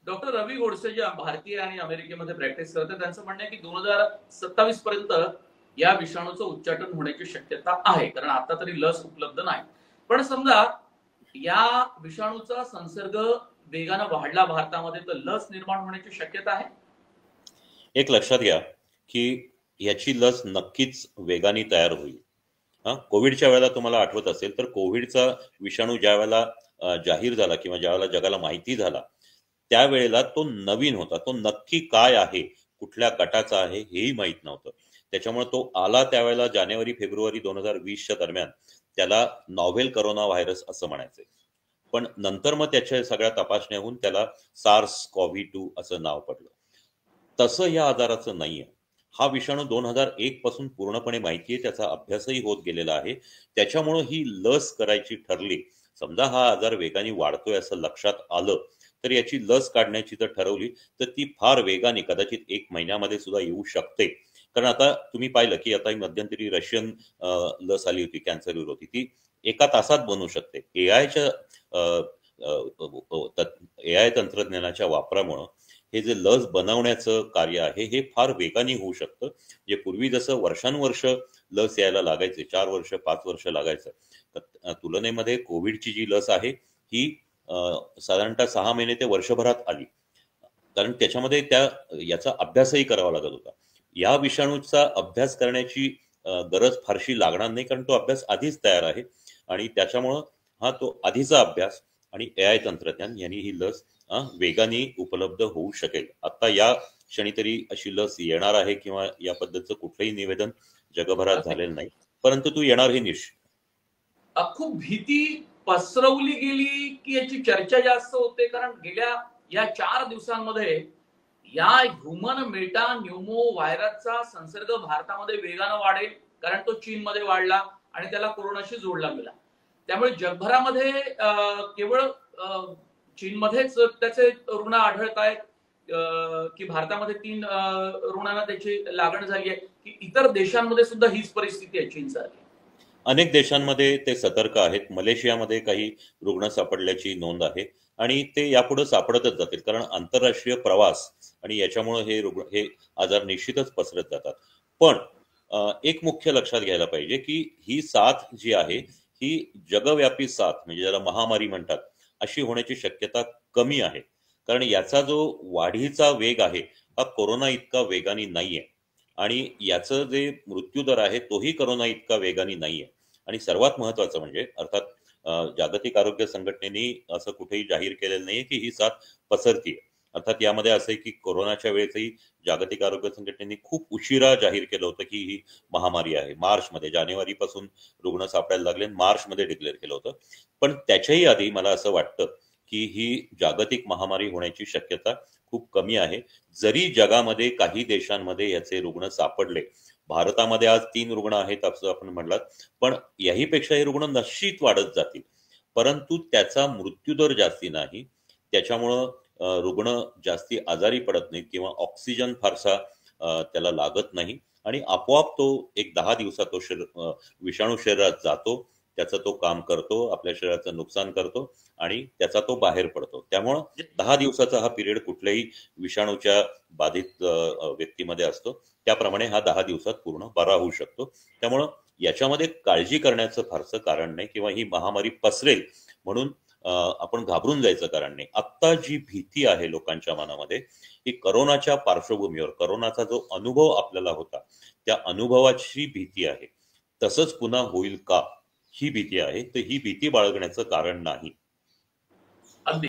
Doctor रवी गोडसे जे भारतीय आणि अमेरिकेमध्ये प्रॅक्टिस करतात त्यांचं म्हणणं आहे की 2027 पर्यंत या विषाणूचं उच्चाटन होण्याची शक्यता आहे, कारण आता तरी लस उपलब्ध नाही. पण समजा या विषाणूचा संसर्ग वेगानं वाढला भारतामध्ये, तर लस निर्माण होण्याची शक्यता आहे. एक लक्षात घ्या की याची लस नक्कीच वेगाने तयार होईल. कोविडच्या वेळेला तुम्हाला आठवत असेल तर कोविडचा विषाणू ज्या वेळेला जाहीर झाला किंवा ज्या वेळेला जगाला माहिती झाला त्यावेळेला तो नवीन होता. तो नक्की काय आहे, कुठल्या गटाचा आहे हेही माहीत नव्हतं. त्याच्यामुळे तो आला त्यावेळेला जानेवारी फेब्रुवारी 2020च्या दरम्यान त्याला नॉव्हेल करोना व्हायरस असं म्हणायचे. पण नंतर मग त्याच्या सगळ्या तपासण्या होऊन त्याला सार्स कॉव्ही 2 असं नाव पडलं. तसं या आजाराचं नाहीये. हा विषाणू 2001 पासून पूर्णपणे माहिती आहे, त्याचा अभ्यासही होत गेलेला आहे. त्याच्यामुळं ही लस करायची ठरली. समजा हा आजार वेगाने वाढतोय असं लक्षात आलं तर याची लस काढण्याची जर ठरवली तर ती फार वेगाने कदाचित 1 महिन्यामध्ये सुद्धा येऊ शकते. कारण आता तुम्ही पाहिलं की आता मध्यंतरी रशियन लस आली होती कॅन्सर विरोधी, ती 1 तासात बनू शकते. एआय तंत्रज्ञानाच्या वापरामुळं हे जे लस बनवण्याचं कार्य आहे हे फार वेगाने होऊ शकतं. जे पूर्वी जसं वर्षानुवर्ष लस यायला लागायचे, 4 वर्ष 5 वर्ष लागायचं, तुलनेमध्ये कोविडची जी लस आहे ही साधारणतः 6 महिने ते वर्षभरात आली. कारण त्याच्यामध्ये याचा अभ्यासही करावा लागत होता. या विषाणूचा अभ्यास करण्याची गरज फारशी लागणार नाही, कारण तो अभ्यास आधीच तयार आहे आणि त्याच्यामुळं हा तो आधीचा अभ्यास आणि एआय तंत्रज्ञान यांनी ही लस वेगाने उपलब्ध होऊ शकेल. आता या क्षणी तरी अशी लस येणार आहे किंवा या पद्धतीचं कुठलंही निवेदन जगभरात झालेलं नाही, परंतु तू येणार हे निश्चित. खूप भीती पसरवली गेली की याची चर्चा जास्त होते, कारण गेल्या या 4 दिवसांमध्ये या ह्युमन मेटा न्यूमो व्हायरसचा संसर्ग भारतामध्ये वेगानं वाढेल, कारण तो चीनमध्ये वाढला आणि त्याला कोरोनाशी जोडला गेला. त्यामुळे जगभरामध्ये केवळ चीनमध्येच त्याचे रुग्ण आढळत आहेत की भारतामध्ये 3 रुग्णांना त्याची लागण झाली आहे, की इतर देशांमध्ये सुद्धा हीच परिस्थिती आहे चीनसारखी? अनेक देशांमध्ये ते सतर्क आहेत. मलेशियामध्ये काही रुग्ण सापडल्याची नोंद आहे आणि ते यापुढे सापडतच जातील, कारण आंतरराष्ट्रीय प्रवास आणि याच्यामुळे हे आजार निश्चितच पसरत जातात. पण एक मुख्य लक्षात घ्यायला पाहिजे की ही साथ जी आहे ही जगव्यापी साथ, म्हणजे ज्याला महामारी म्हणतात, अशी होण्याची शक्यता कमी आहे. कारण याचा जो वाढीचा वेग आहे हा कोरोना इतका वेगाने नाहीये आणि याचं जे मृत्यूदर आहे तोही कोरोना इतका वेगाने नाहीये. आणि सर्वात महत्वाचं म्हणजे अर्थात जागतिक आरोग्य संघटनेने असं कुठेही जाहीर केलेलं नाहीये की ही साथ पसरतीये. अर्थात यामध्ये असं आहे की कोरोनाच्या वेळेसही जागतिक आरोग्य संघटनेने खूप उशिरा जाहीर केलं होतं की ही महामारी आहे. मार्चमध्ये, जानेवारीपासून रुग्ण सापडायला लागले, मार्चमध्ये डिक्लेअर केलं होतं. पण त्याच्याही आधी मला असं वाटतं की ही जागतिक महामारी होण्याची शक्यता खूप कमी आहे. जरी जगामध्ये काही देशांमध्ये याचे रुग्ण सापडले, भारतामध्ये आज 3 रुग्ण आहेत असं आपण म्हणलात, पण याहीपेक्षा हे रुग्ण निश्चित वाढत जातील. परंतु त्याचा मृत्यूदर जास्ती नाही. त्याच्यामुळं रुग्ण जास्ती आजारी पडत नाहीत किंवा ऑक्सिजन फारसा त्याला लागत नाही आणि आपोआप तो एक 10 दिवसात तो विषाणू शरीरात जातो, त्याचं तो काम करतो, आपल्या शरीराचं नुकसान करतो आणि त्याचा तो बाहेर पडतो. त्यामुळं 10 दिवसाचा हा पिरियड कुठल्याही विषाणूच्या बाधित व्यक्तीमध्ये असतो. त्याप्रमाणे हा 10 दिवसात पूर्ण बरा होऊ शकतो. त्यामुळं याच्यामध्ये काळजी करण्याचं फारसं कारण नाही किंवा ही महामारी पसरेल म्हणून आपण घाबरून जायचं कारण नाही. आत्ता जी भीती आहे लोकांच्या मनामध्ये ही करोनाच्या पार्श्वभूमीवर, करोनाचा जो अनुभव आपल्याला होता त्या अनुभवाची भीती आहे. तसंच पुन्हा होईल का ही भीती आहे. तर ही भीती बाळगण्याचं कारण नाही.